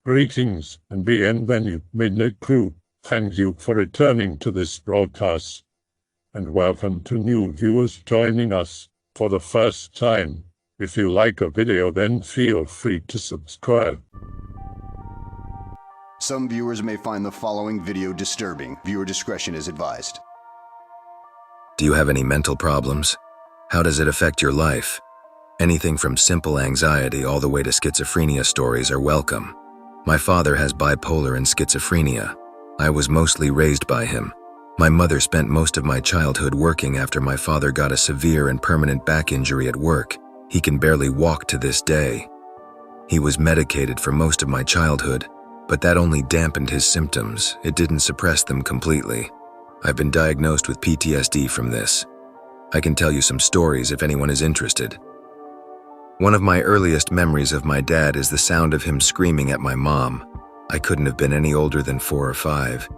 Greetings and bienvenue, Midnight Crew. Thank you for returning to this broadcast. And welcome to new viewers joining us for the first time. If you like a video, then feel free to subscribe. Some viewers may find the following video disturbing. Viewer discretion is advised. Do you have any mental problems? How does it affect your life? Anything from simple anxiety all the way to schizophrenia stories are welcome. My father has bipolar and schizophrenia. I was mostly raised by him. My mother spent most of my childhood working after my father got a severe and permanent back injury at work. He can barely walk to this day. He was medicated for most of my childhood, but that only dampened his symptoms. It didn't suppress them completely. I've been diagnosed with PTSD from this. I can tell you some stories if anyone is interested. One of my earliest memories of my dad is the sound of him screaming at my mom. I couldn't have been any older than 4 or 5.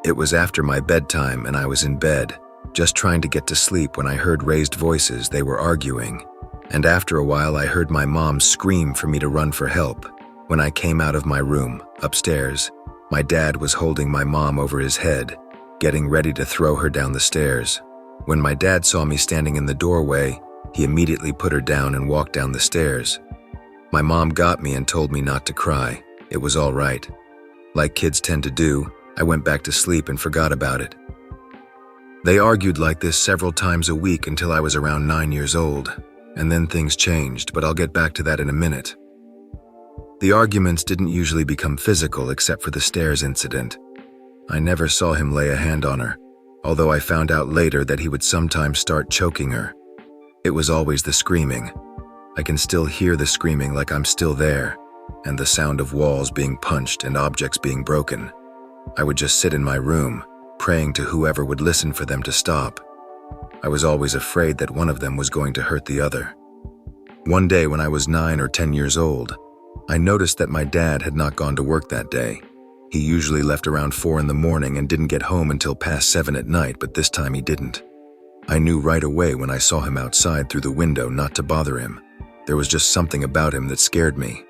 It was after my bedtime and I was in bed, just trying to get to sleep when I heard raised voices. They were arguing. And after a while I heard my mom scream for me to run for help. When I came out of my room, upstairs, my dad was holding my mom over his head, getting ready to throw her down the stairs. When my dad saw me standing in the doorway, he immediately put her down and walked down the stairs. My mom got me and told me not to cry. It was all right. Like kids tend to do, I went back to sleep and forgot about it. They argued like this several times a week until I was around 9 years old, and then things changed, but I'll get back to that in a minute. The arguments didn't usually become physical except for the stairs incident. I never saw him lay a hand on her, although I found out later that he would sometimes start choking her. It was always the screaming. I can still hear the screaming like I'm still there, and the sound of walls being punched and objects being broken. I would just sit in my room, praying to whoever would listen for them to stop. I was always afraid that one of them was going to hurt the other. One day when I was 9 or 10 years old, I noticed that my dad had not gone to work that day. He usually left around 4 in the morning and didn't get home until past 7 at night, but this time he didn't. I knew right away when I saw him outside through the window not to bother him. There was just something about him that scared me.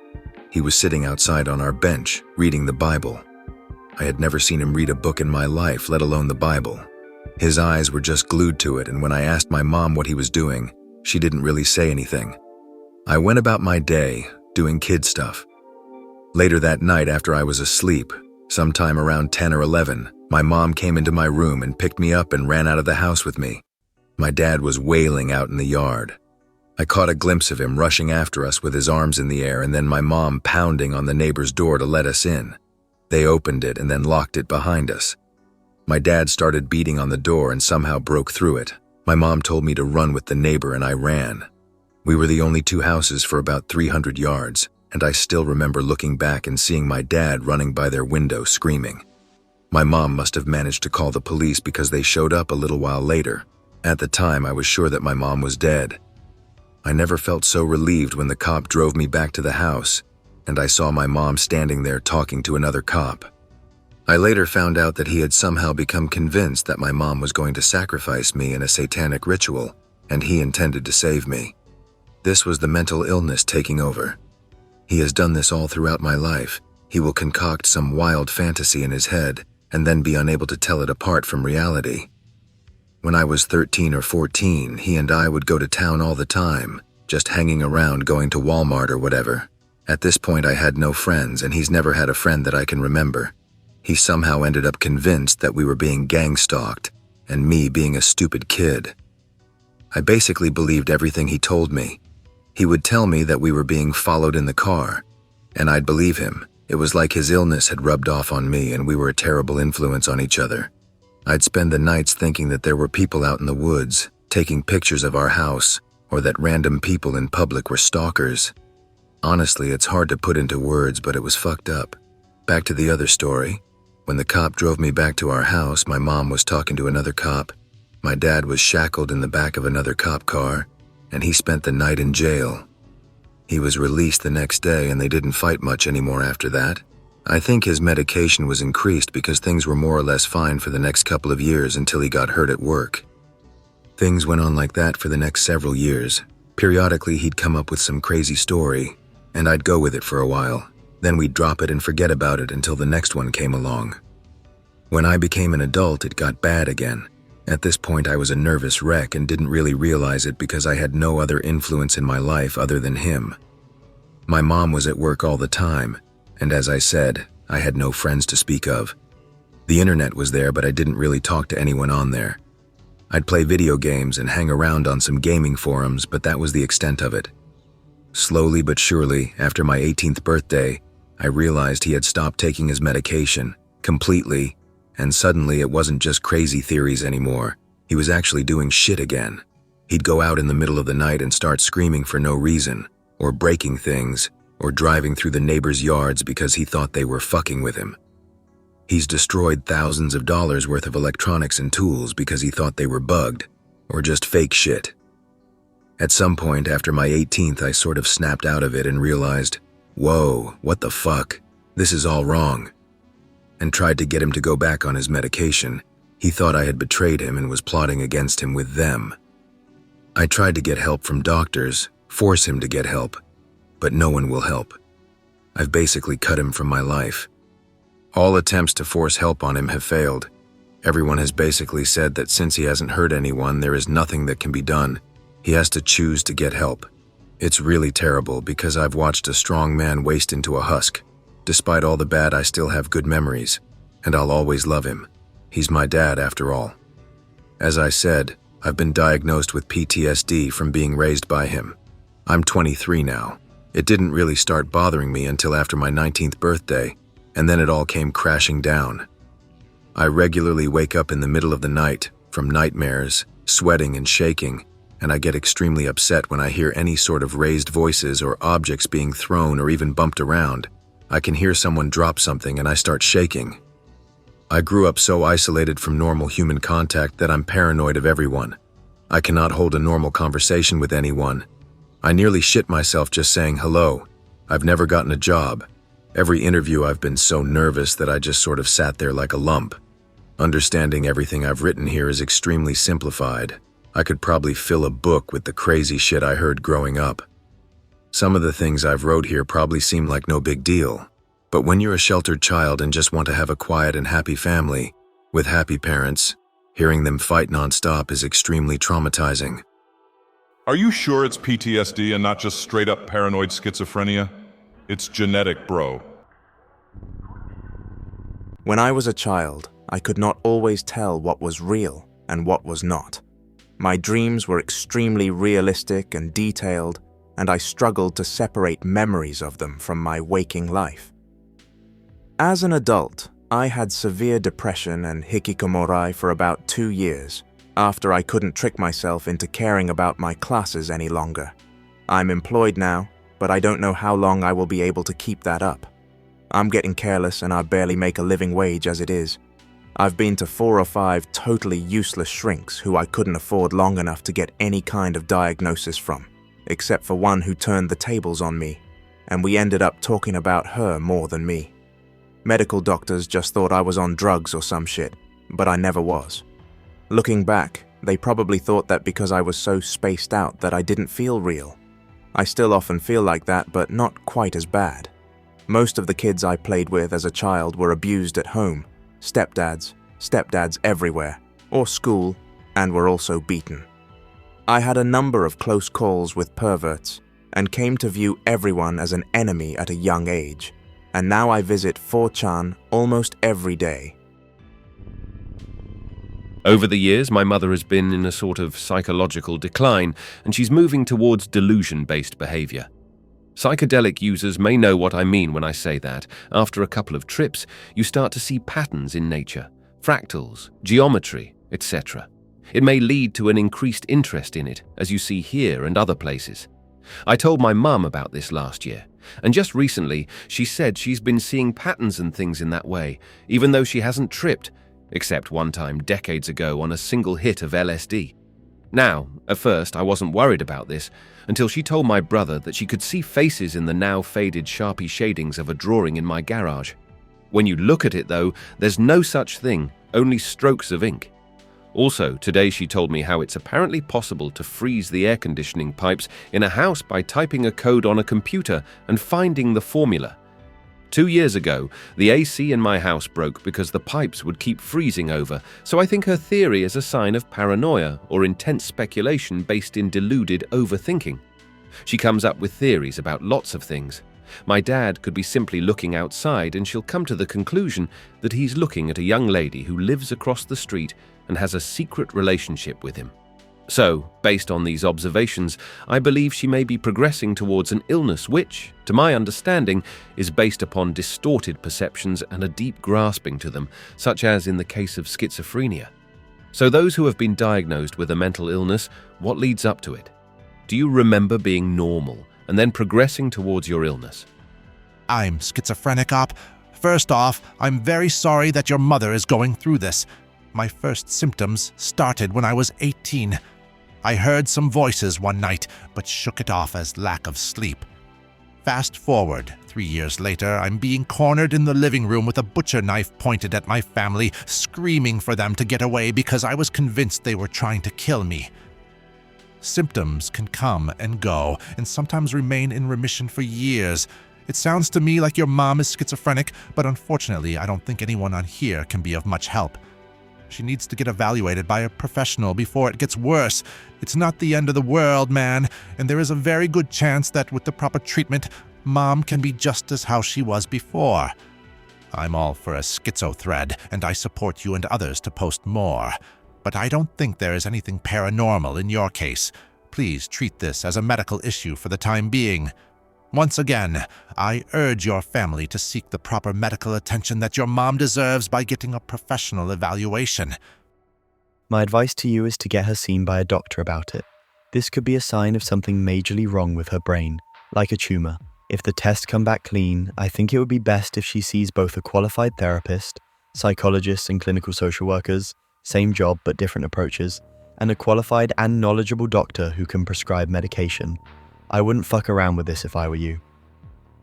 He was sitting outside on our bench, reading the Bible. I had never seen him read a book in my life, let alone the Bible. His eyes were just glued to it, and when I asked my mom what he was doing, she didn't really say anything. I went about my day, doing kid stuff. Later that night after I was asleep, sometime around 10 or 11, my mom came into my room and picked me up and ran out of the house with me. My dad was wailing out in the yard. I caught a glimpse of him rushing after us with his arms in the air, and then my mom pounding on the neighbor's door to let us in. They opened it and then locked it behind us. My dad started beating on the door and somehow broke through it. My mom told me to run with the neighbor and I ran. We were the only 2 houses for about 300 yards, and I still remember looking back and seeing my dad running by their window screaming. My mom must have managed to call the police because they showed up a little while later. At the time, I was sure that my mom was dead. I never felt so relieved when the cop drove me back to the house, and I saw my mom standing there talking to another cop. I later found out that he had somehow become convinced that my mom was going to sacrifice me in a satanic ritual, and he intended to save me. This was the mental illness taking over. He has done this all throughout my life. He will concoct some wild fantasy in his head, and then be unable to tell it apart from reality. When I was 13 or 14, he and I would go to town all the time, just hanging around, going to Walmart or whatever. At this point, I had no friends, and he's never had a friend that I can remember. He somehow ended up convinced that we were being gang-stalked, and me being a stupid kid. I basically believed everything he told me. He would tell me that we were being followed in the car, and I'd believe him. It was like his illness had rubbed off on me, and we were a terrible influence on each other. I'd spend the nights thinking that there were people out in the woods, taking pictures of our house, or that random people in public were stalkers. Honestly, it's hard to put into words, but it was fucked up. Back to the other story. When the cop drove me back to our house, my mom was talking to another cop. My dad was shackled in the back of another cop car, and he spent the night in jail. He was released the next day, and they didn't fight much anymore after that. I think his medication was increased because things were more or less fine for the next couple of years until he got hurt at work. Things went on like that for the next several years. Periodically, he'd come up with some crazy story, and I'd go with it for a while. Then we'd drop it and forget about it until the next one came along. When I became an adult, it got bad again. At this point, I was a nervous wreck and didn't really realize it because I had no other influence in my life other than him. My mom was at work all the time, and as I said, I had no friends to speak of. The internet was there, but I didn't really talk to anyone on there. I'd play video games and hang around on some gaming forums, but that was the extent of it. Slowly but surely, after my 18th birthday, I realized he had stopped taking his medication, completely, and suddenly it wasn't just crazy theories anymore. He was actually doing shit again. He'd go out in the middle of the night and start screaming for no reason, or breaking things, or driving through the neighbors' yards because he thought they were fucking with him. He's destroyed thousands of dollars worth of electronics and tools because he thought they were bugged, or just fake shit. At some point after my 18th, I sort of snapped out of it and realized, whoa, what the fuck? This is all wrong. And tried to get him to go back on his medication. He thought I had betrayed him and was plotting against him with them. I tried to get help from doctors, force him to get help, but no one will help. I've basically cut him from my life. All attempts to force help on him have failed. Everyone has basically said that since he hasn't hurt anyone, there is nothing that can be done. He has to choose to get help. It's really terrible because I've watched a strong man waste into a husk. Despite all the bad, I still have good memories, and I'll always love him. He's my dad after all. As I said, I've been diagnosed with PTSD from being raised by him. I'm 23 now. It didn't really start bothering me until after my 19th birthday, and then it all came crashing down. I regularly wake up in the middle of the night from nightmares, sweating and shaking, and I get extremely upset when I hear any sort of raised voices or objects being thrown or even bumped around. I can hear someone drop something and I start shaking. I grew up so isolated from normal human contact that I'm paranoid of everyone. I cannot hold a normal conversation with anyone. I nearly shit myself just saying hello. I've never gotten a job. Every interview I've been so nervous that I just sort of sat there like a lump. Understanding everything I've written here is extremely simplified. I could probably fill a book with the crazy shit I heard growing up. Some of the things I've wrote here probably seem like no big deal, but when you're a sheltered child and just want to have a quiet and happy family, with happy parents, hearing them fight nonstop is extremely traumatizing. Are you sure it's PTSD and not just straight-up paranoid schizophrenia? It's genetic, bro. When I was a child, I could not always tell what was real and what was not. My dreams were extremely realistic and detailed, and I struggled to separate memories of them from my waking life. As an adult, I had severe depression and hikikomori for about 2 years, after I couldn't trick myself into caring about my classes any longer. I'm employed now, but I don't know how long I will be able to keep that up. I'm getting careless and I barely make a living wage as it is. I've been to 4 or 5 totally useless shrinks who I couldn't afford long enough to get any kind of diagnosis from, except for one who turned the tables on me, and we ended up talking about her more than me. Medical doctors just thought I was on drugs or some shit, but I never was. Looking back, they probably thought that because I was so spaced out that I didn't feel real. I still often feel like that, but not quite as bad. Most of the kids I played with as a child were abused at home, stepdads everywhere, or school, and were also beaten. I had a number of close calls with perverts, and came to view everyone as an enemy at a young age, and now I visit 4chan almost every day. Over the years, my mother has been in a sort of psychological decline, and she's moving towards delusion-based behavior. Psychedelic users may know what I mean when I say that. After a couple of trips, you start to see patterns in nature, fractals, geometry, etc. It may lead to an increased interest in it, as you see here and other places. I told my mum about this last year, and just recently she said she's been seeing patterns and things in that way, even though she hasn't tripped, except one time decades ago on a single hit of LSD. Now, at first I wasn't worried about this, until she told my brother that she could see faces in the now faded Sharpie shadings of a drawing in my garage. When you look at it though, there's no such thing, only strokes of ink. Also, today she told me how it's apparently possible to freeze the air conditioning pipes in a house by typing a code on a computer and finding the formula. 2 years ago, the AC in my house broke because the pipes would keep freezing over, so I think her theory is a sign of paranoia or intense speculation based in deluded overthinking. She comes up with theories about lots of things. My dad could be simply looking outside and she'll come to the conclusion that he's looking at a young lady who lives across the street and has a secret relationship with him. So, based on these observations, I believe she may be progressing towards an illness which, to my understanding, is based upon distorted perceptions and a deep grasping to them, such as in the case of schizophrenia. So those who have been diagnosed with a mental illness, what leads up to it? Do you remember being normal and then progressing towards your illness? I'm schizophrenic, Op. First off, I'm very sorry that your mother is going through this. My first symptoms started when I was 18. I heard some voices one night, but shook it off as lack of sleep. Fast forward, 3 years later, I'm being cornered in the living room with a butcher knife pointed at my family, screaming for them to get away because I was convinced they were trying to kill me. Symptoms can come and go, and sometimes remain in remission for years. It sounds to me like your mom is schizophrenic, but unfortunately, I don't think anyone on here can be of much help. She needs to get evaluated by a professional before it gets worse. It's not the end of the world, man, and there is a very good chance that with the proper treatment, Mom can be just as how she was before. I'm all for a schizo thread, and I support you and others to post more. But I don't think there is anything paranormal in your case. Please treat this as a medical issue for the time being. Once again, I urge your family to seek the proper medical attention that your mom deserves by getting a professional evaluation. My advice to you is to get her seen by a doctor about it. This could be a sign of something majorly wrong with her brain, like a tumor. If the tests come back clean, I think it would be best if she sees both a qualified therapist, psychologists and clinical social workers, same job but different approaches, and a qualified and knowledgeable doctor who can prescribe medication. I wouldn't fuck around with this if I were you.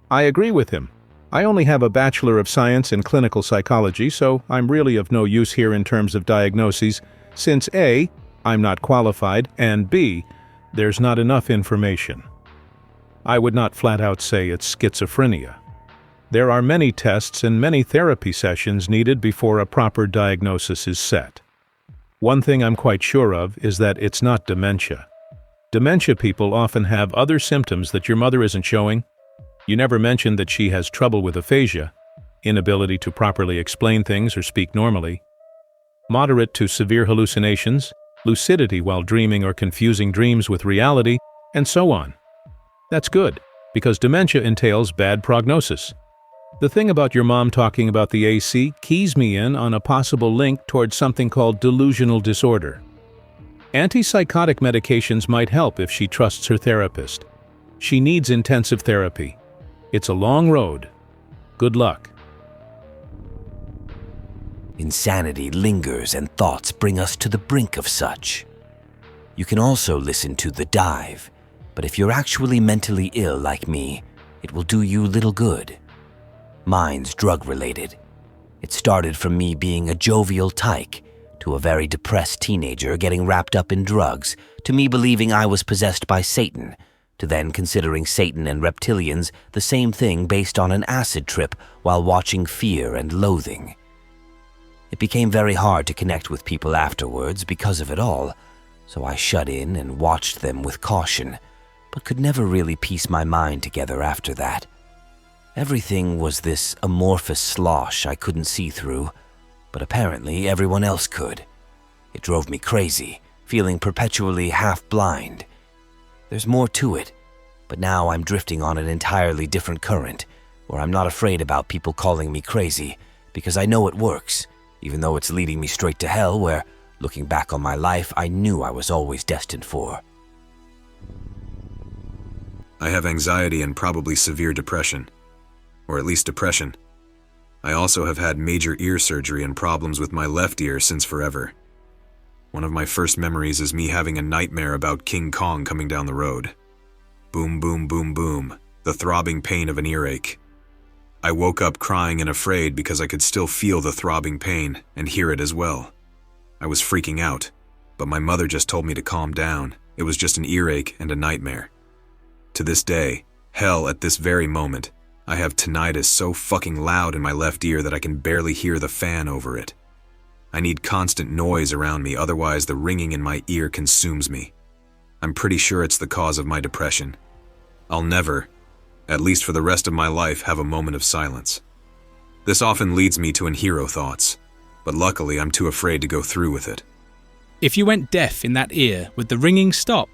I agree with him. I only have a Bachelor of Science in Clinical Psychology, so I'm really of no use here in terms of diagnoses, since A, I'm not qualified, and B, there's not enough information. I would not flat out say it's schizophrenia. There are many tests and many therapy sessions needed before a proper diagnosis is set. One thing I'm quite sure of is that it's not dementia. Dementia people often have other symptoms that your mother isn't showing. You never mentioned that she has trouble with aphasia, inability to properly explain things or speak normally, moderate to severe hallucinations, lucidity while dreaming or confusing dreams with reality, and so on. That's good, because dementia entails bad prognosis. The thing about your mom talking about the AC keys me in on a possible link towards something called delusional disorder. Antipsychotic medications might help if she trusts her therapist. She needs intensive therapy. It's a long road. Good luck. Insanity lingers and thoughts bring us to the brink of such. You can also listen to The Dive, but if you're actually mentally ill like me, it will do you little good. Mine's drug-related. It started from me being a jovial tyke, to a very depressed teenager getting wrapped up in drugs, to me believing I was possessed by Satan, to then considering Satan and reptilians the same thing based on an acid trip while watching Fear and Loathing. It became very hard to connect with people afterwards because of it all, so I shut in and watched them with caution, but could never really piece my mind together after that. Everything was this amorphous slosh I couldn't see through, but apparently everyone else could. It drove me crazy, feeling perpetually half-blind. There's more to it, but now I'm drifting on an entirely different current, where I'm not afraid about people calling me crazy, because I know it works, even though it's leading me straight to hell where, looking back on my life, I knew I was always destined for. I have anxiety and probably severe depression, or at least depression. I also have had major ear surgery and problems with my left ear since forever. One of my first memories is me having a nightmare about King Kong coming down the road. Boom, boom, boom, boom, the throbbing pain of an earache. I woke up crying and afraid because I could still feel the throbbing pain and hear it as well. I was freaking out, but my mother just told me to calm down. It was just an earache and a nightmare. To this day, hell, at this very moment, I have tinnitus so fucking loud in my left ear that I can barely hear the fan over it. I need constant noise around me, otherwise the ringing in my ear consumes me. I'm pretty sure it's the cause of my depression. I'll never, at least for the rest of my life, have a moment of silence. This often leads me to inhero thoughts, but luckily I'm too afraid to go through with it. If you went deaf in that ear, would the ringing stop?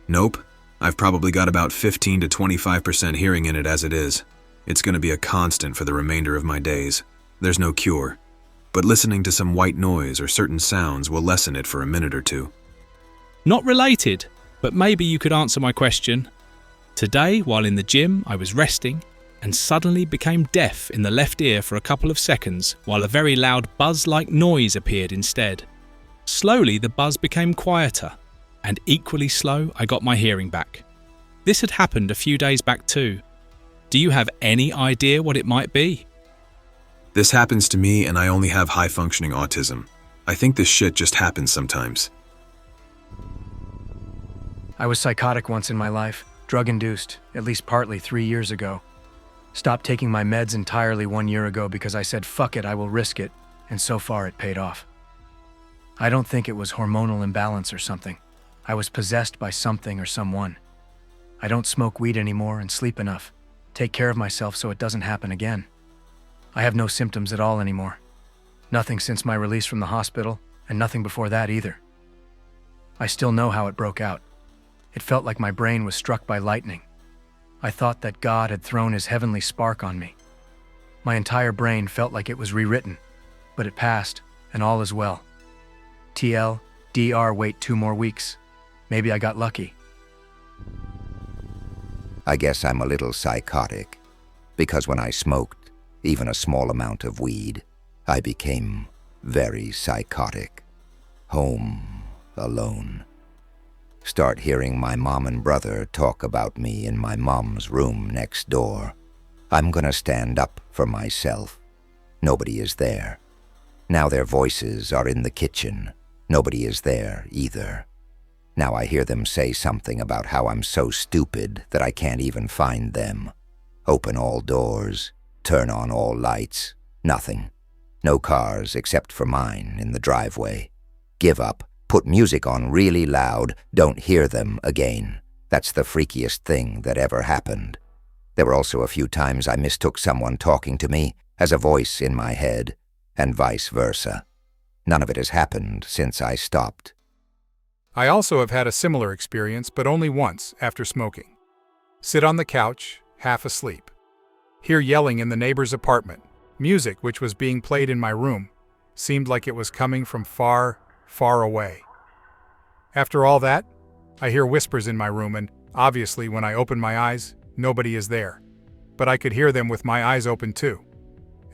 Nope. I've probably got about 15 to 25% hearing in it as it is. It's going to be a constant for the remainder of my days. There's no cure. But listening to some white noise or certain sounds will lessen it for a minute or two. Not related, but maybe you could answer my question. Today, while in the gym, I was resting and suddenly became deaf in the left ear for a couple of seconds while a very loud buzz-like noise appeared instead. Slowly, the buzz became quieter, and equally slow, I got my hearing back. This had happened a few days back too. Do you have any idea what it might be? This happens to me, and I only have high-functioning autism. I think this shit just happens sometimes. I was psychotic once in my life, drug-induced, at least partly 3 years ago. Stopped taking my meds entirely 1 year ago because I said, fuck it, I will risk it, and so far it paid off. I don't think it was hormonal imbalance or something. I was possessed by something or someone. I don't smoke weed anymore and sleep enough. Take care of myself so it doesn't happen again. I have no symptoms at all anymore. Nothing since my release from the hospital, and nothing before that either. I still know how it broke out. It felt like my brain was struck by lightning. I thought that God had thrown his heavenly spark on me. My entire brain felt like it was rewritten, but it passed, and all is well. TL, DR, wait 2 more weeks. Maybe I got lucky. I guess I'm a little psychotic, because when I smoked even a small amount of weed, I became very psychotic. Home, alone. Start hearing my mom and brother talk about me in my mom's room next door. I'm gonna stand up for myself. Nobody is there. Now their voices are in the kitchen. Nobody is there either. Now I hear them say something about how I'm so stupid that I can't even find them. Open all doors, turn on all lights, nothing. No cars except for mine in the driveway. Give up, put music on really loud, don't hear them again. That's the freakiest thing that ever happened. There were also a few times I mistook someone talking to me as a voice in my head, and vice versa. None of it has happened since I stopped. I also have had a similar experience, but only once after smoking. Sit on the couch, half asleep. Hear yelling in the neighbor's apartment. Music, which was being played in my room, seemed like it was coming from far, far away. After all that, I hear whispers in my room, and obviously when I open my eyes, nobody is there. But I could hear them with my eyes open too.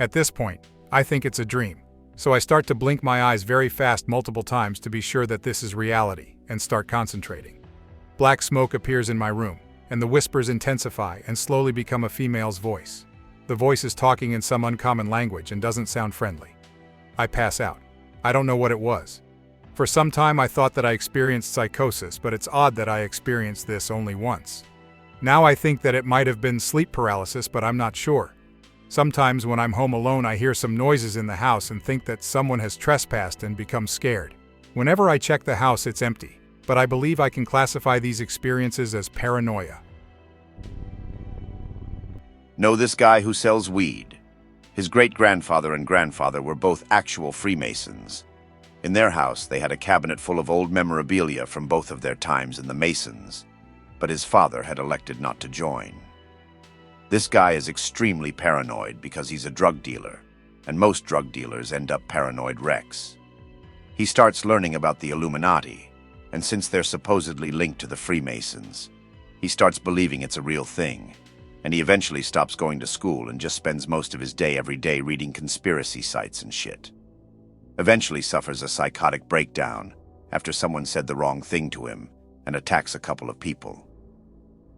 At this point, I think it's a dream. So I start to blink my eyes very fast multiple times to be sure that this is reality, and start concentrating. Black smoke appears in my room, and the whispers intensify and slowly become a female's voice. The voice is talking in some uncommon language and doesn't sound friendly. I pass out. I don't know what it was. For some time I thought that I experienced psychosis, but it's odd that I experienced this only once. Now I think that it might have been sleep paralysis, but I'm not sure. Sometimes when I'm home alone, I hear some noises in the house and think that someone has trespassed and become scared. Whenever I check the house, it's empty, but I believe I can classify these experiences as paranoia. Know this guy who sells weed. His great-grandfather and grandfather were both actual Freemasons. In their house, they had a cabinet full of old memorabilia from both of their times in the Masons, but his father had elected not to join. This guy is extremely paranoid because he's a drug dealer, and most drug dealers end up paranoid wrecks. He starts learning about the Illuminati, and since they're supposedly linked to the Freemasons, he starts believing it's a real thing, and he eventually stops going to school and just spends most of his day every day reading conspiracy sites and shit. Eventually suffers a psychotic breakdown after someone said the wrong thing to him and attacks a couple of people.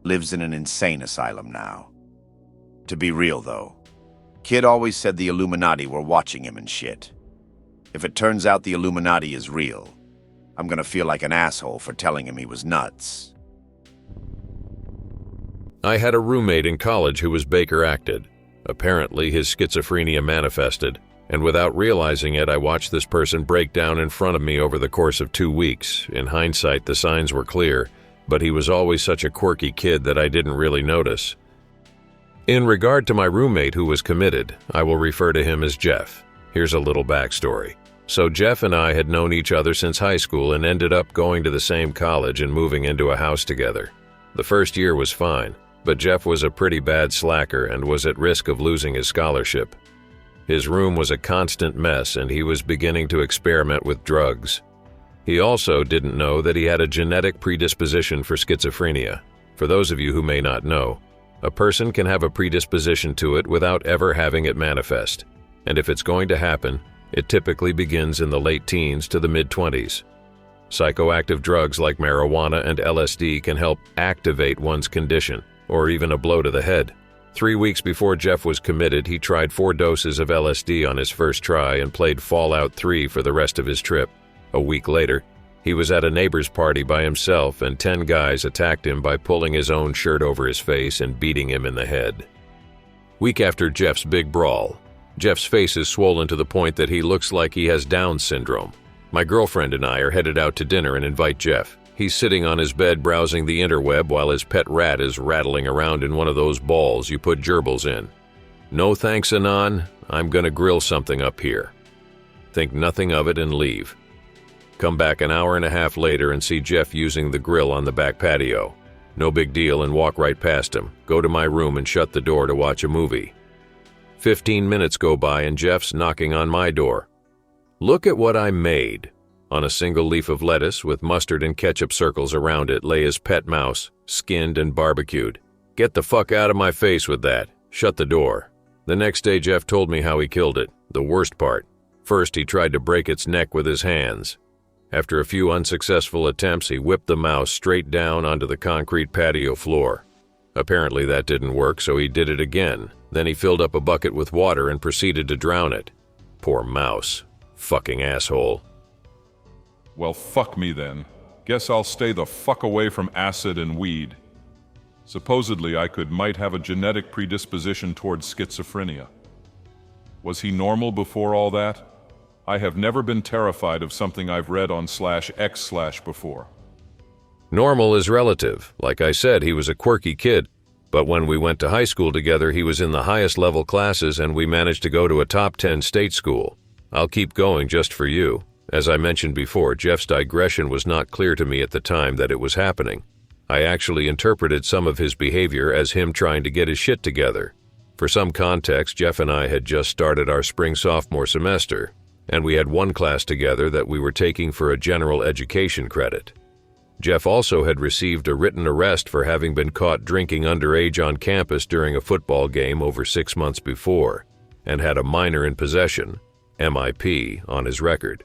Lives in an insane asylum now. To be real, though, kid always said the Illuminati were watching him and shit. If it turns out the Illuminati is real, I'm gonna feel like an asshole for telling him he was nuts. I had a roommate in college who was Baker-acted. Apparently, his schizophrenia manifested, and without realizing it, I watched this person break down in front of me over the course of 2 weeks. In hindsight, the signs were clear, but he was always such a quirky kid that I didn't really notice. In regard to my roommate who was committed, I will refer to him as Jeff. Here's a little backstory. So Jeff and I had known each other since high school and ended up going to the same college and moving into a house together. The first year was fine, but Jeff was a pretty bad slacker and was at risk of losing his scholarship. His room was a constant mess and he was beginning to experiment with drugs. He also didn't know that he had a genetic predisposition for schizophrenia. For those of you who may not know, a person can have a predisposition to it without ever having it manifest. And if it's going to happen, it typically begins in the late teens to the mid-20s. Psychoactive drugs like marijuana and LSD can help activate one's condition, or even a blow to the head. 3 weeks before Jeff was committed, he tried 4 doses of LSD on his first try and played Fallout 3 for the rest of his trip. A week later, he was at a neighbor's party by himself and 10 guys attacked him by pulling his own shirt over his face and beating him in the head. Week after Jeff's big brawl, Jeff's face is swollen to the point that he looks like he has Down syndrome. My girlfriend and I are headed out to dinner and invite Jeff. He's sitting on his bed browsing the interweb while his pet rat is rattling around in one of those balls you put gerbils in. No thanks, Anon. I'm gonna grill something up here. Think nothing of it and leave. Come back an hour and a half later and see Jeff using the grill on the back patio. No big deal and walk right past him. Go to my room and shut the door to watch a movie. 15 minutes go by and Jeff's knocking on my door. Look at what I made. On a single leaf of lettuce with mustard and ketchup circles around it lay his pet mouse, skinned and barbecued. Get the fuck out of my face with that. Shut the door. The next day Jeff told me how he killed it. The worst part. First he tried to break its neck with his hands. After a few unsuccessful attempts, he whipped the mouse straight down onto the concrete patio floor. Apparently that didn't work, so he did it again. Then he filled up a bucket with water and proceeded to drown it. Poor mouse. Fucking asshole. Well, fuck me then. Guess I'll stay the fuck away from acid and weed. Supposedly I might have a genetic predisposition towards schizophrenia. Was he normal before all that? I have never been terrified of something I've read on /x/ before. Normal is relative. Like I said, he was a quirky kid. But when we went to high school together, he was in the highest level classes and we managed to go to a top 10 state school. I'll keep going just for you. As I mentioned before, Jeff's digression was not clear to me at the time that it was happening. I actually interpreted some of his behavior as him trying to get his shit together. For some context, Jeff and I had just started our spring sophomore semester, and we had one class together that we were taking for a general education credit. Jeff also had received a written arrest for having been caught drinking underage on campus during a football game over 6 months before, and had a minor in possession, MIP, on his record.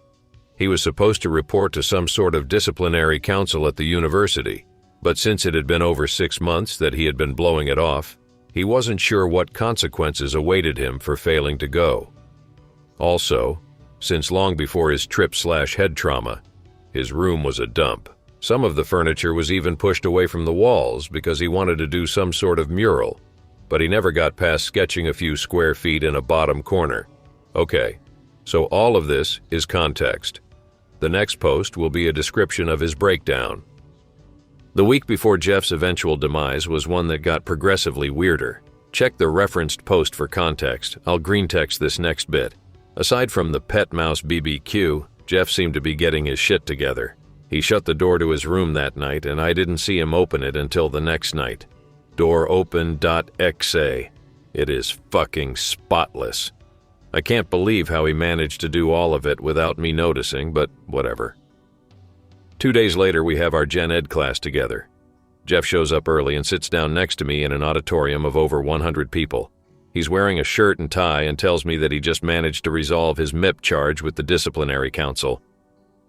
He was supposed to report to some sort of disciplinary council at the university, but since it had been over 6 months that he had been blowing it off, he wasn't sure what consequences awaited him for failing to go. Also, since long before his trip/head trauma, his room was a dump. Some of the furniture was even pushed away from the walls because he wanted to do some sort of mural, but he never got past sketching a few square feet in a bottom corner. Okay, so all of this is context. The next post will be a description of his breakdown. The week before Jeff's eventual demise was one that got progressively weirder. Check the referenced post for context. I'll greentext this next bit. Aside from the pet mouse BBQ, Jeff seemed to be getting his shit together. He shut the door to his room that night, and I didn't see him open it until the next night. Door open.exe. It is fucking spotless. I can't believe how he managed to do all of it without me noticing, but whatever. 2 days later, we have our Gen Ed class together. Jeff shows up early and sits down next to me in an auditorium of over 100 people. He's wearing a shirt and tie and tells me that he just managed to resolve his MIP charge with the disciplinary council.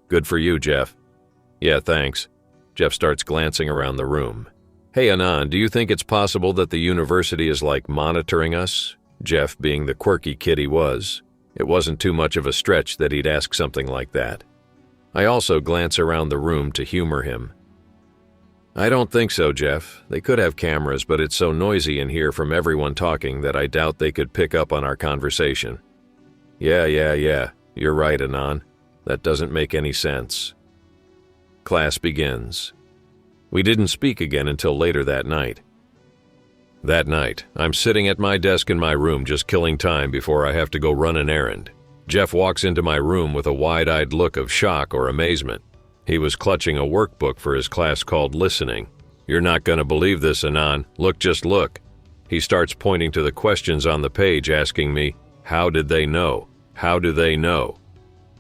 Good for you, Jeff. Yeah, thanks. Jeff starts glancing around the room. Hey, Anon, do you think it's possible that the university is monitoring us? Jeff, being the quirky kid he was, it wasn't too much of a stretch that he'd ask something like that. I also glance around the room to humor him. I don't think so, Jeff. They could have cameras, but it's so noisy in here from everyone talking that I doubt they could pick up on our conversation. Yeah. You're right, Anon. That doesn't make any sense. Class begins. We didn't speak again until later that night. That night, I'm sitting at my desk in my room just killing time before I have to go run an errand. Jeff walks into my room with a wide-eyed look of shock or amazement. He was clutching a workbook for his class called Listening. You're not gonna believe this, Anon. Just look. He starts pointing to the questions on the page asking me, how did they know? How do they know?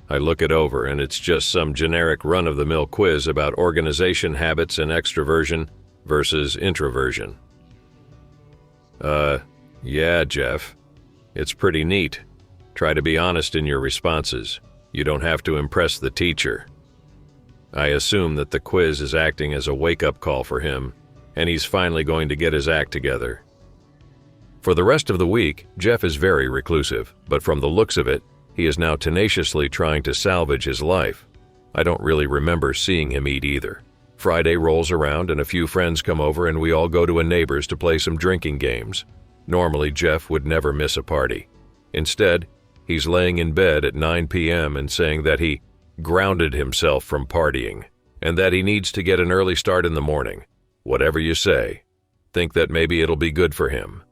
I look it over and it's just some generic run-of-the-mill quiz about organization habits and extroversion versus introversion. Yeah, Jeff. It's pretty neat. Try to be honest in your responses. You don't have to impress the teacher. I assume that the quiz is acting as a wake-up call for him, and he's finally going to get his act together. For the rest of the week, Jeff is very reclusive, but from the looks of it, he is now tenaciously trying to salvage his life. I don't really remember seeing him eat either. Friday rolls around and a few friends come over and we all go to a neighbor's to play some drinking games. Normally, Jeff would never miss a party. Instead, he's laying in bed at 9 p.m. and saying that he grounded himself from partying and that he needs to get an early start in the morning. Whatever you say. Think that maybe it'll be good for him.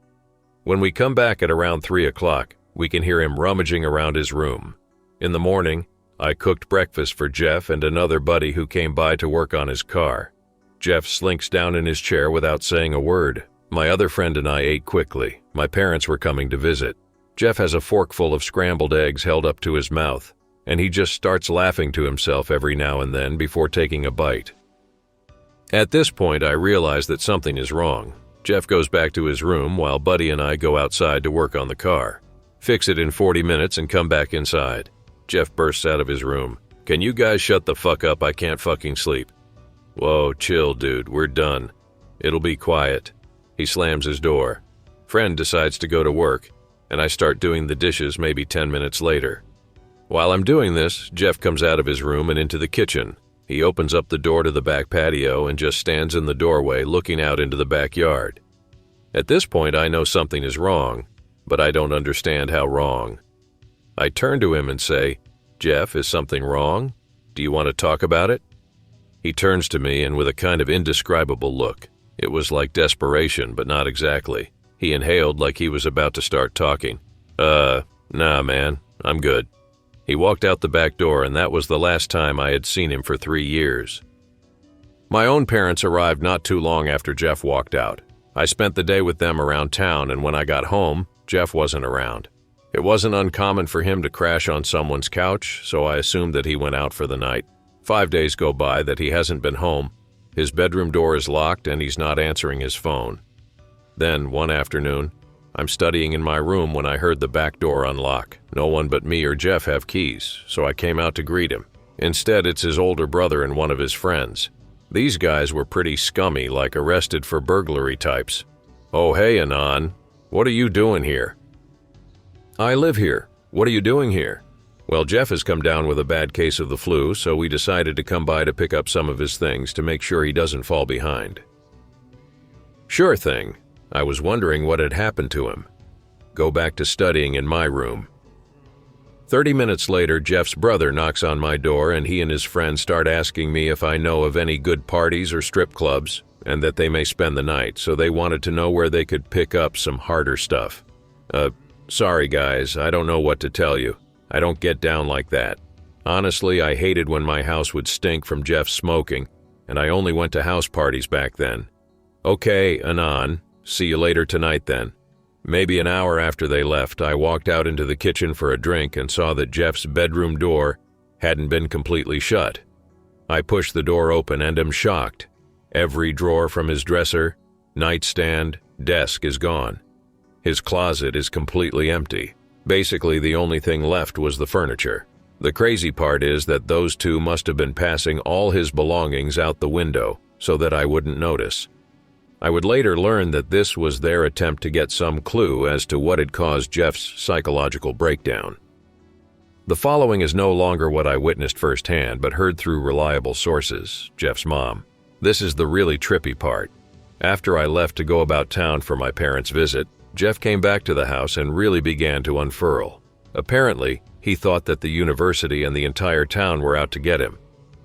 When we come back at around 3 o'clock, we can hear him rummaging around his room. In the morning, I cooked breakfast for Jeff and another buddy who came by to work on his car. Jeff slinks down in his chair without saying a word. My other friend and I ate quickly. My parents were coming to visit. Jeff has a fork full of scrambled eggs held up to his mouth, and he just starts laughing to himself every now and then before taking a bite. At this point, I realize that something is wrong. Jeff goes back to his room while Buddy and I go outside to work on the car. Fix it in 40 minutes and come back inside. Jeff bursts out of his room. Can you guys shut the fuck up? I can't fucking sleep. Whoa, chill, dude. We're done. It'll be quiet. He slams his door. Friend decides to go to work, and I start doing the dishes maybe 10 minutes later. While I'm doing this, Jeff comes out of his room and into the kitchen. He opens up the door to the back patio and just stands in the doorway looking out into the backyard. At this point, I know something is wrong, but I don't understand how wrong. I turn to him and say, Jeff, is something wrong? Do you want to talk about it? He turns to me and with a kind of indescribable look. It was like desperation, but not exactly. He inhaled like he was about to start talking. Nah, man, I'm good. He walked out the back door, and that was the last time I had seen him for 3 years. My own parents arrived not too long after Jeff walked out. I spent the day with them around town, and when I got home, Jeff wasn't around. It wasn't uncommon for him to crash on someone's couch, so I assumed that he went out for the night. 5 days go by that he hasn't been home. His bedroom door is locked, and he's not answering his phone. Then, one afternoon, I'm studying in my room when I heard the back door unlock. No one but me or Jeff have keys, so I came out to greet him. Instead, it's his older brother and one of his friends. These guys were pretty scummy, like arrested for burglary types. Oh, hey, Anon. What are you doing here? I live here. What are you doing here? Well, Jeff has come down with a bad case of the flu, so we decided to come by to pick up some of his things to make sure he doesn't fall behind. Sure thing. I was wondering what had happened to him. Go back to studying in my room. 30 minutes later, Jeff's brother knocks on my door and he and his friend start asking me if I know of any good parties or strip clubs and that they may spend the night, so they wanted to know where they could pick up some harder stuff. Sorry guys, I don't know what to tell you. I don't get down like that. Honestly, I hated when my house would stink from Jeff smoking, and I only went to house parties back then. Okay, Anon. See you later tonight then. Maybe an hour after they left, I walked out into the kitchen for a drink and saw that Jeff's bedroom door hadn't been completely shut. I pushed the door open and am shocked. Every drawer from his dresser, nightstand, desk is gone. His closet is completely empty. Basically, the only thing left was the furniture. The crazy part is that those two must have been passing all his belongings out the window so that I wouldn't notice. I would later learn that this was their attempt to get some clue as to what had caused Jeff's psychological breakdown. The following is no longer what I witnessed firsthand, but heard through reliable sources, Jeff's mom. This is the really trippy part. After I left to go about town for my parents' visit, Jeff came back to the house and really began to unfurl. Apparently, he thought that the university and the entire town were out to get him.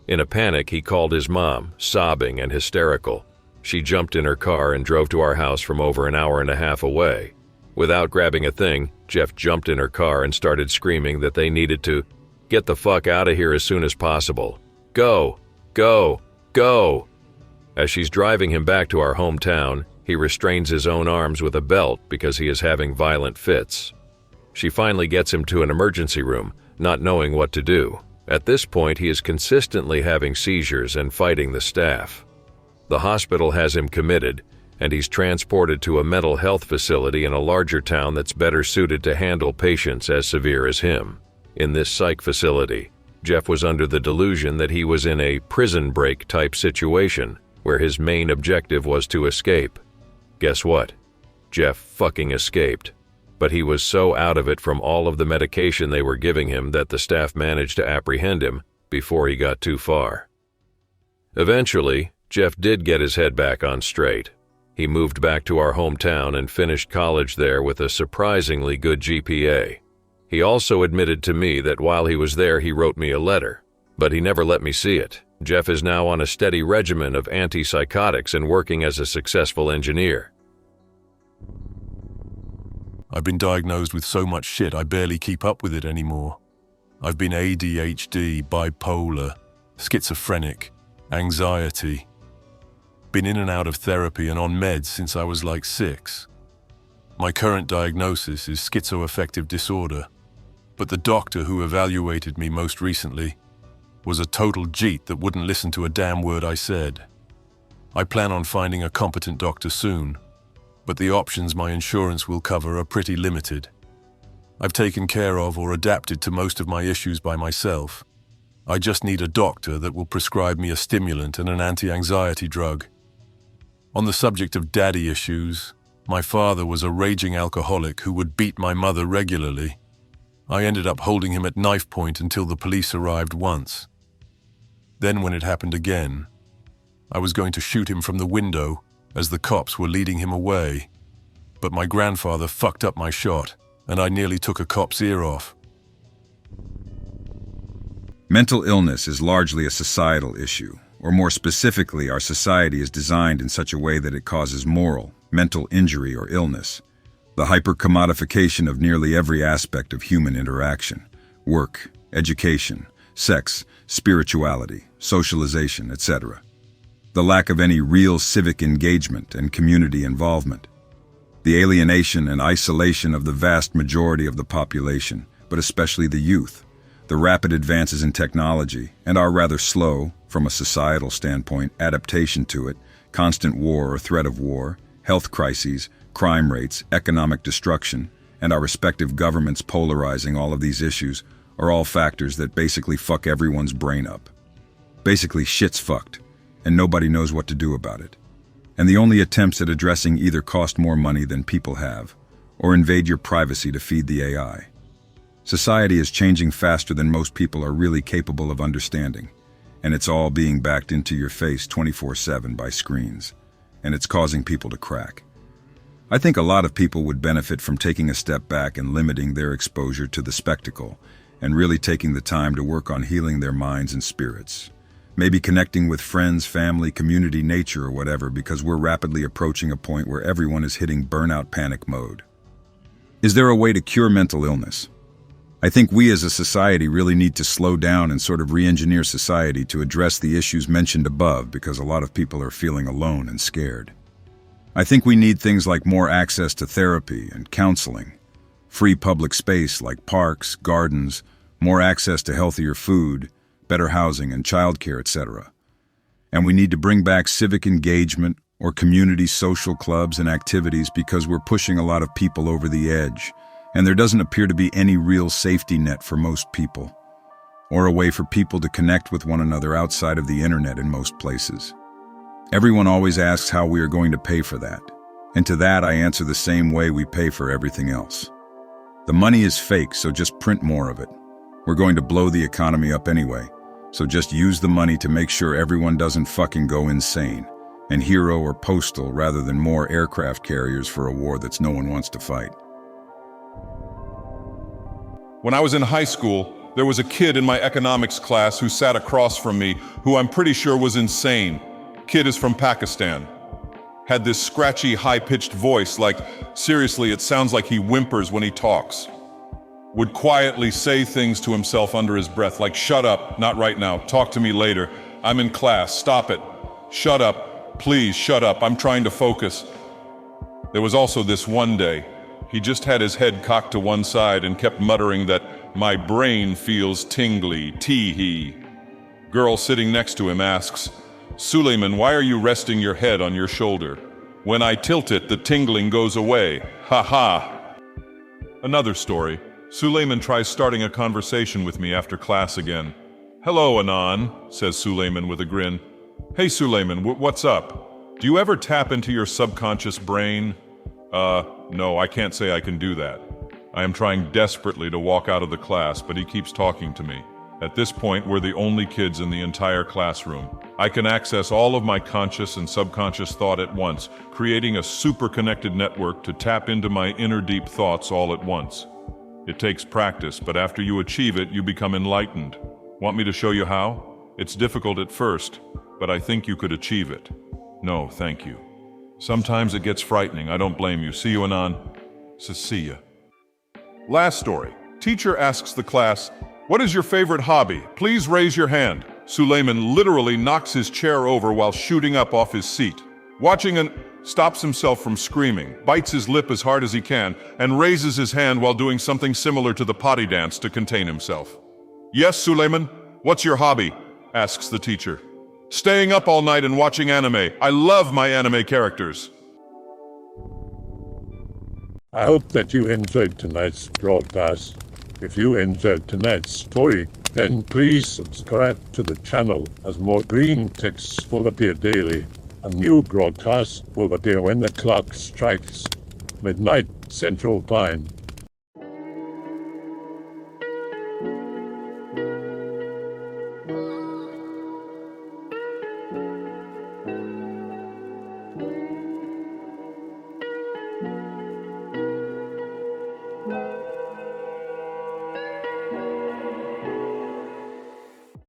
In a panic, he called his mom, sobbing and hysterical. She jumped in her car and drove to our house from over an hour and a half away. Without grabbing a thing, Jeff jumped in her car and started screaming that they needed to get the fuck out of here as soon as possible. Go! Go! Go! As she's driving him back to our hometown, he restrains his own arms with a belt because he is having violent fits. She finally gets him to an emergency room, not knowing what to do. At this point, he is consistently having seizures and fighting the staff. The hospital has him committed, and he's transported to a mental health facility in a larger town that's better suited to handle patients as severe as him. In this psych facility, Jeff was under the delusion that he was in a prison break type situation, where his main objective was to escape. Guess what? Jeff fucking escaped. But he was so out of it from all of the medication they were giving him that the staff managed to apprehend him before he got too far. Eventually, Jeff did get his head back on straight. He moved back to our hometown and finished college there with a surprisingly good GPA. He also admitted to me that while he was there, he wrote me a letter, but he never let me see it. Jeff is now on a steady regimen of antipsychotics and working as a successful engineer. I've been diagnosed with so much shit I barely keep up with it anymore. I've been ADHD, bipolar, schizophrenic, anxiety. Been in and out of therapy and on meds since I was like 6. My current diagnosis is schizoaffective disorder, but the doctor who evaluated me most recently was a total jeet that wouldn't listen to a damn word I said. I plan on finding a competent doctor soon, but the options my insurance will cover are pretty limited. I've taken care of or adapted to most of my issues by myself. I just need a doctor that will prescribe me a stimulant and an anti-anxiety drug. On the subject of daddy issues, my father was a raging alcoholic who would beat my mother regularly. I ended up holding him at knife point until the police arrived once. Then when it happened again, I was going to shoot him from the window as the cops were leading him away. But my grandfather fucked up my shot, and I nearly took a cop's ear off. Mental illness is largely a societal issue, or more specifically, our society is designed in such a way that it causes moral, mental injury or illness. The hyper-commodification of nearly every aspect of human interaction, work, education, sex, spirituality, socialization, etc. The lack of any real civic engagement and community involvement. The alienation and isolation of the vast majority of the population, but especially the youth. The rapid advances in technology and our rather slow, from a societal standpoint, adaptation to it, constant war or threat of war, health crises, crime rates, economic destruction, and our respective governments polarizing all of these issues are all factors that basically fuck everyone's brain up. Basically, shit's fucked, and nobody knows what to do about it. And the only attempts at addressing either cost more money than people have, or invade your privacy to feed the AI. Society is changing faster than most people are really capable of understanding, and it's all being backed into your face 24/7 by screens, and it's causing people to crack. I think a lot of people would benefit from taking a step back and limiting their exposure to the spectacle, and really taking the time to work on healing their minds and spirits. Maybe connecting with friends, family, community, nature, or whatever, because we're rapidly approaching a point where everyone is hitting burnout panic mode. Is there a way to cure mental illness? I think we as a society really need to slow down and sort of re-engineer society to address the issues mentioned above, because a lot of people are feeling alone and scared. I think we need things like more access to therapy and counseling, free public space like parks, gardens, more access to healthier food, better housing and childcare, etc. And we need to bring back civic engagement or community social clubs and activities, because we're pushing a lot of people over the edge, and there doesn't appear to be any real safety net for most people, or a way for people to connect with one another outside of the internet in most places. Everyone always asks how we are going to pay for that, and to that I answer the same way we pay for everything else. The money is fake, so just print more of it. We're going to blow the economy up anyway, So just use the money to make sure everyone doesn't fucking go insane. And hero or postal rather than more aircraft carriers for a war that no one wants to fight. When I was in high school, there was a kid in my economics class who sat across from me who I'm pretty sure was insane. Kid is from Pakistan. Had this scratchy, high-pitched voice, like, seriously, it sounds like he whimpers when he talks. Would quietly say things to himself under his breath, like, shut up, not right now, talk to me later. I'm in class, stop it. Shut up, please, shut up, I'm trying to focus. There was also this one day. He just had his head cocked to one side and kept muttering that, my brain feels tingly, tee-hee. Girl sitting next to him asks, Suleiman, why are you resting your head on your shoulder? When I tilt it, the tingling goes away. Ha ha. Another story. Suleiman tries starting a conversation with me after class again. Hello, Anon, says Suleiman with a grin. Hey, Suleiman, what's up? Do you ever tap into your subconscious brain? No, I can't say I can do that. I am trying desperately to walk out of the class, but he keeps talking to me. At this point, we're the only kids in the entire classroom. I can access all of my conscious and subconscious thought at once, creating a super-connected network to tap into my inner deep thoughts all at once. It takes practice, but after you achieve it, you become enlightened. Want me to show you how? It's difficult at first, but I think you could achieve it. No, thank you. Sometimes it gets frightening, I don't blame you. See you, Anon. See ya. Last story. Teacher asks the class, what is your favorite hobby? Please raise your hand. Suleiman literally knocks his chair over while shooting up off his seat. Stops himself from screaming, bites his lip as hard as he can, and raises his hand while doing something similar to the potty dance to contain himself. Yes, Suleiman, what's your hobby? Asks the teacher. Staying up all night and watching anime. I love my anime characters. I hope that you enjoyed tonight's broadcast. If you enjoyed tonight's story, then please subscribe to the channel as more Greentext will appear daily. A new broadcast will appear when the clock strikes midnight Central Time.